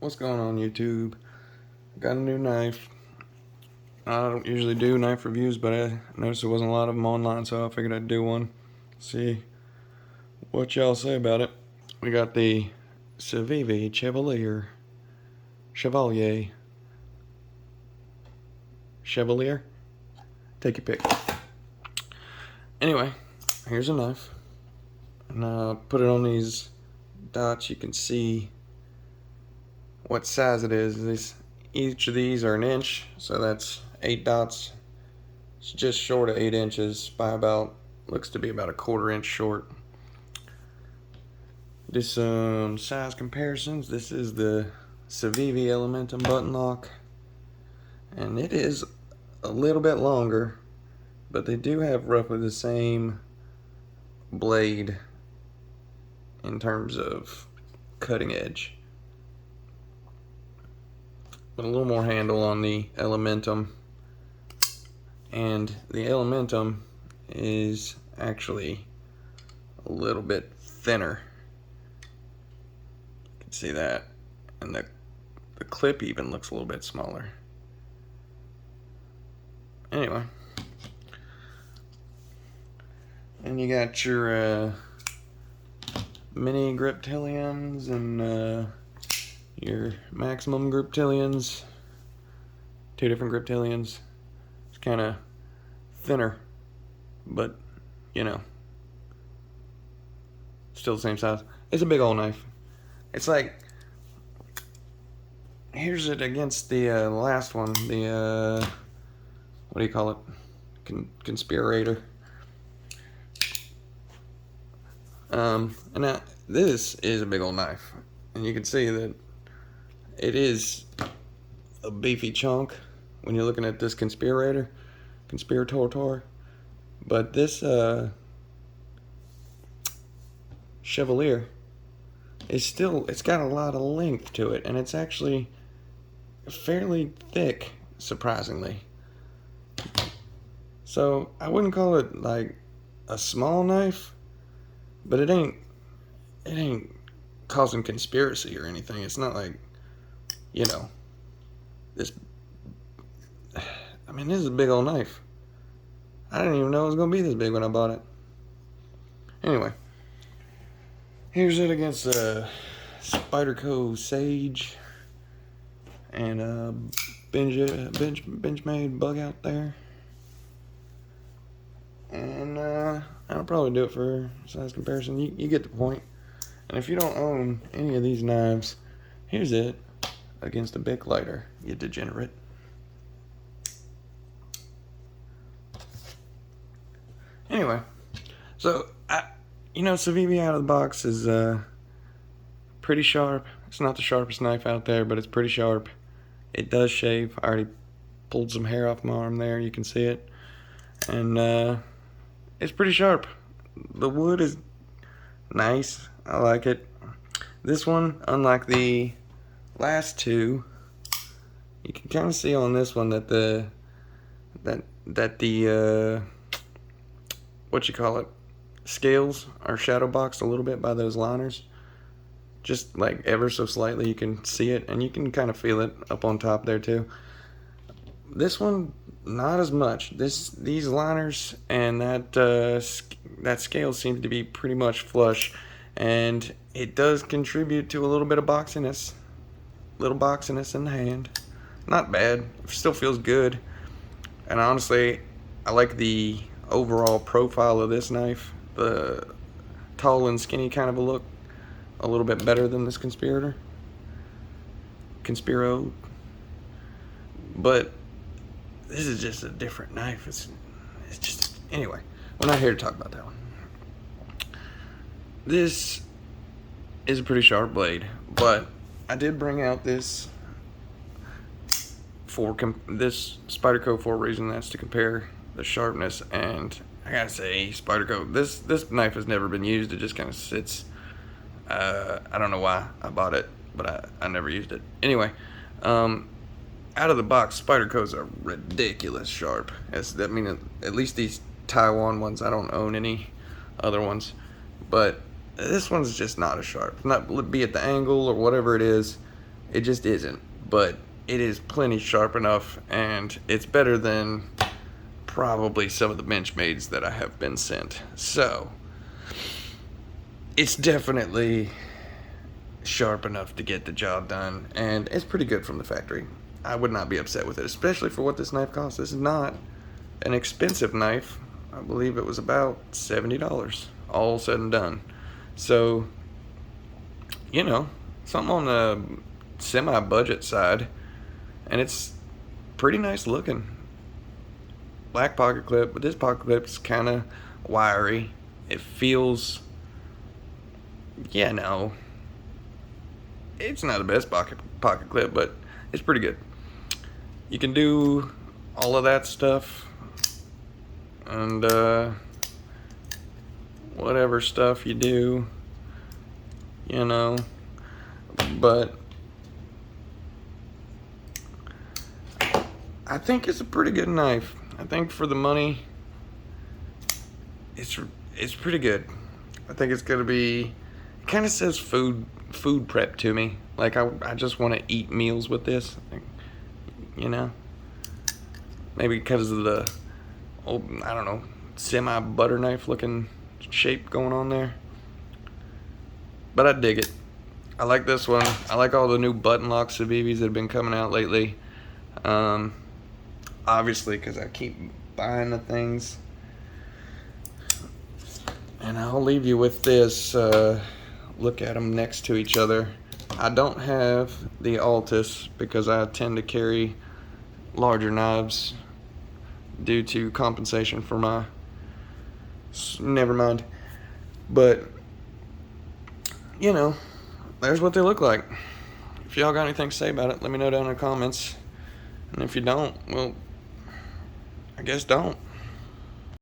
What's going on, YouTube? Got a new knife. I don't usually do knife reviews, but I noticed there wasn't a lot of them online, so I figured I'd do one. See what y'all say about it. We got the Civivi Chevalier. Take your pick. Anyway, here's a knife. And put it on these dots. You can see what size it is. Each of these are an inch, so that's 8 dots. It's just short of 8 inches by about, looks to be about a 1/4 inch short. Do some size comparisons. This is the Civivi Elementum button lock, and it is a little bit longer, but they do have roughly the same blade in terms of cutting edge, but a little more handle on the Elementum. And the Elementum is actually a little bit thinner. You can see that. And the clip even looks a little bit smaller. Anyway. And you got your mini griptilians and your maximum griptilians. 2 different griptilians. It's kind of thinner, but you know, still the same size. It's a big old knife. It's like, here's it against the last one, the what do you call it? Conspirator. And now this is a big old knife, and you can see that it is a beefy chunk when you're looking at this conspirator, but this Chevalier is still, it's got a lot of length to it, and it's actually fairly thick, surprisingly. So I wouldn't call it like a small knife, but it ain't causing conspiracy or anything. It's not like, you know, this, I mean, this is a big old knife. I didn't even know it was going to be this big when I bought it. Bench here's it against Spyderco Sage and Benchmade Bug Out there. And I'll probably do it for size comparison. You get the point. And if you don't own any of these knives, here's it against a Bic lighter, you degenerate. Anyway, so Civivi out of the box is pretty sharp. It's not the sharpest knife out there, but it's pretty sharp. It does shave. I already pulled some hair off my arm there. You can see it. And it's pretty sharp. The wood is nice. I like it. This one, unlike the last two, you can kind of see on this one that the what you call it, scales are shadow boxed a little bit by those liners. Just like ever so slightly, you can see it, and you can kind of feel it up on top there too. This one, not as much. These liners and that scale seems to be pretty much flush, and it does contribute to a little bit of boxiness, in the hand. Not bad. It still feels good. And honestly, I like the overall profile of this knife. The tall and skinny kind of a look, a little bit better than this Conspiro. But this is just a different knife. It's just, anyway, we're not here to talk about that one. This is a pretty sharp blade, but I did bring out this Spyderco for a reason. That's to compare the sharpness, and I gotta say, Spyderco, this knife has never been used. It just kind of sits. I don't know why I bought it, but I never used it. Anyway, out of the box, Spydercos are ridiculous sharp. I mean, at least these Taiwan ones. I don't own any other ones, but this one's just not as sharp. Not be it the angle or whatever it is. It just isn't. But it is plenty sharp enough, and it's better than probably some of the Benchmades that I have been sent. So, it's definitely sharp enough to get the job done, and it's pretty good from the factory. I would not be upset with it, especially for what this knife costs. This is not an expensive knife. I believe it was about $70, all said and done. So, you know, something on the semi-budget side, and it's pretty nice looking. Black pocket clip, but this pocket clip's kind of wiry. It feels, yeah, no, it's not the best pocket clip, but it's pretty good. You can do all of that stuff, and whatever stuff you do, you know, but I think it's a pretty good knife. I think for the money, it's pretty good. I think it's gonna be, it kind of says food prep to me. Like I just want to eat meals with this, you know. Maybe because of the old, I don't know, semi butter knife looking shape going on there. But I dig it. I like this one. I like all the new button lock Civivis that have been coming out lately. Obviously, because I keep buying the things. And I'll leave you with this. Look at them next to each other. I don't have the Altus because I tend to carry larger knives due to compensation for my, never mind. But, you know, there's what they look like. If y'all got anything to say about it, let me know down in the comments. And if you don't, well, I guess don't.